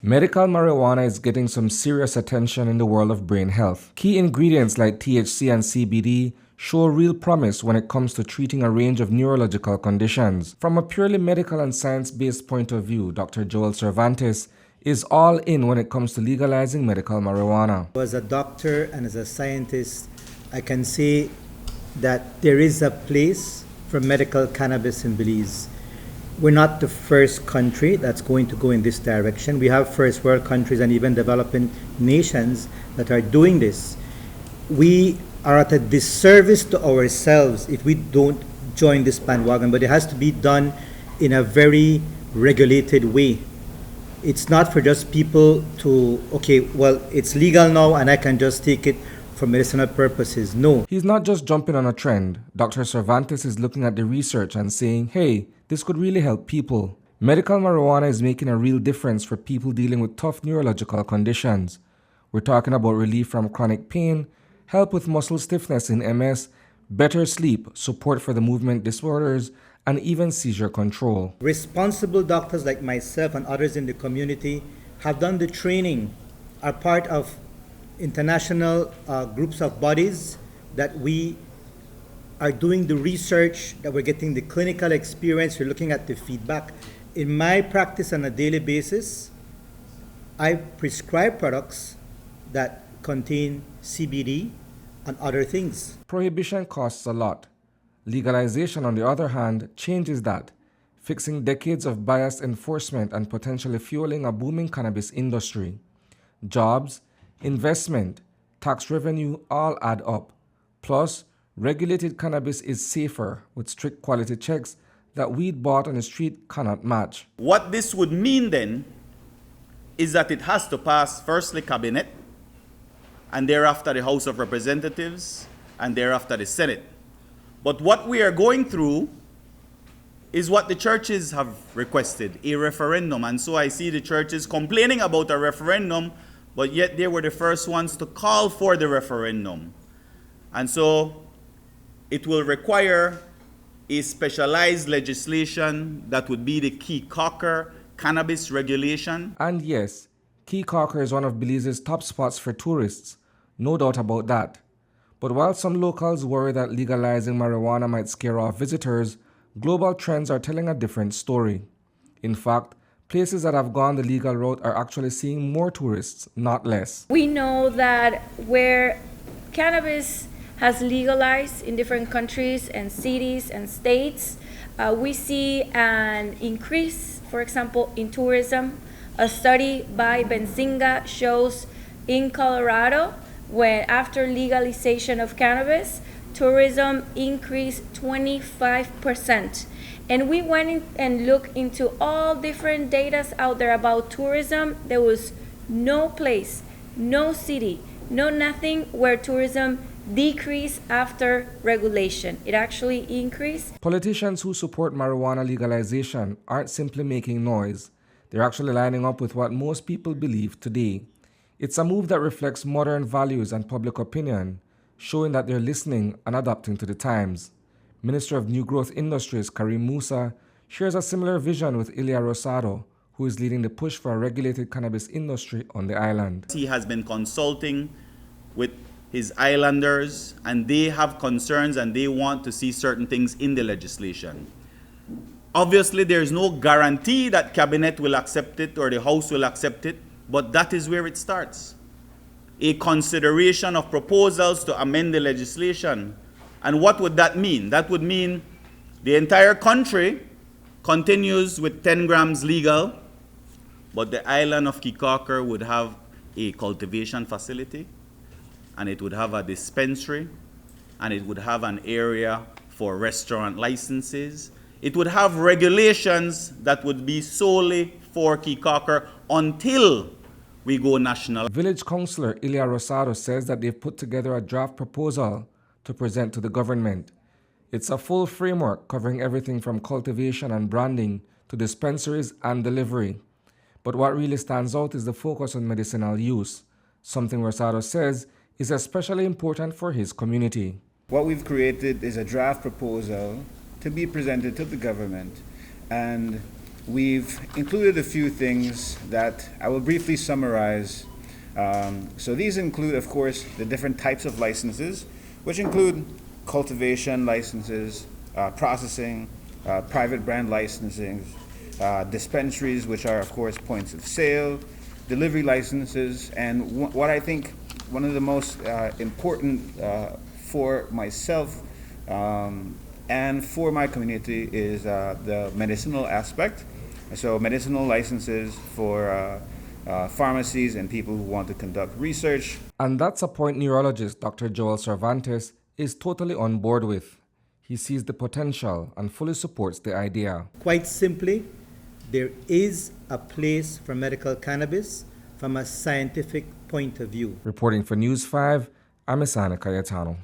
Medical marijuana is getting some serious attention in the world of brain health. Key ingredients like THC and CBD show real promise when it comes to treating a range of neurological conditions. From a purely medical and science-based point of view, Dr. Joel Cervantes is all in when it comes to legalizing medical marijuana. As a doctor and as a scientist, I can say that there is a place for medical cannabis in Belize. We're not the first country that's going to go in this direction. We have first world countries and even developing nations that are doing this. We are at a disservice to ourselves if we don't join this bandwagon, but it has to be done in a very regulated way. It's not for just people to, okay, well, it's legal now and I can just take it for medicinal purposes. No. He's not just jumping on a trend. Dr. Cervantes is looking at the research and saying, hey, this could really help people. Medical marijuana is making a real difference for people dealing with tough neurological conditions. We're talking about relief from chronic pain, help with muscle stiffness in MS, better sleep, support for the movement disorders, and even seizure control. Responsible doctors like myself and others in the community have done the training, are part of international groups of bodies that we are doing the research, that we're getting the clinical experience, we're looking at the feedback. In my practice on a daily basis, I prescribe products that contain CBD and other things. Prohibition costs a lot. Legalization, on the other hand, changes that, fixing decades of biased enforcement and potentially fueling a booming cannabis industry. Jobs, investment, tax revenue all add up. Plus, regulated cannabis is safer with strict quality checks that weed bought on the street cannot match. What this would mean then is that it has to pass firstly Cabinet, and thereafter the House of Representatives, and thereafter the Senate. But what we are going through is what the churches have requested, a referendum. And so I see the churches complaining about a referendum, but yet they were the first ones to call for the referendum. And so it will require a specialized legislation that would be the Caye Caulker cannabis regulation. And yes, Caye Caulker is one of Belize's top spots for tourists, no doubt about that. But while some locals worry that legalizing marijuana might scare off visitors, global trends are telling a different story. In fact, places that have gone the legal route are actually seeing more tourists, not less. We know that where cannabis has legalized in different countries and cities and states, we see an increase, for example, in tourism. A study by Benzinga shows in Colorado, where after legalization of cannabis, tourism increased 25%. And we went in and looked into all different data out there about tourism. There was no place, no city, no nothing where tourism decreased after regulation. It actually increased. Politicians who support marijuana legalization aren't simply making noise. They're actually lining up with what most people believe today. It's a move that reflects modern values and public opinion, showing that they're listening and adapting to the times. Minister of New Growth Industries Karim Musa shares a similar vision with Ilya Rosado, who is leading the push for a regulated cannabis industry on the island. He has been consulting with his islanders, and they have concerns and they want to see certain things in the legislation. Obviously, there's no guarantee that Cabinet will accept it or the House will accept it, but that is where it starts. A consideration of proposals to amend the legislation. And what would that mean? That would mean the entire country continues with 10 grams legal, but the island of Caye Caulker would have a cultivation facility, and it would have a dispensary, and it would have an area for restaurant licenses. It would have regulations that would be solely for Caye Caulker until we go national. Village councilor Ilya Rosado says that they've put together a draft proposal to present to the government. It's a full framework covering everything from cultivation and branding to dispensaries and delivery. But what really stands out is the focus on medicinal use, something Rosado says is especially important for his community. What we've created is a draft proposal to be presented to the government, and we've included a few things that I will briefly summarize. So these include, of course, the different types of licenses, which include cultivation licenses, processing, private brand licensing, dispensaries, which are, of course, points of sale, delivery licenses, and what I think one of the most important for myself and for my community is the medicinal aspect. So medicinal licenses for pharmacies and people who want to conduct research. And that's a point neurologist Dr. Joel Cervantes is totally on board with. He sees the potential and fully supports the idea. Quite simply, there is a place for medical cannabis from a scientific point of view. Reporting for News 5, I'm Isani Cayetano.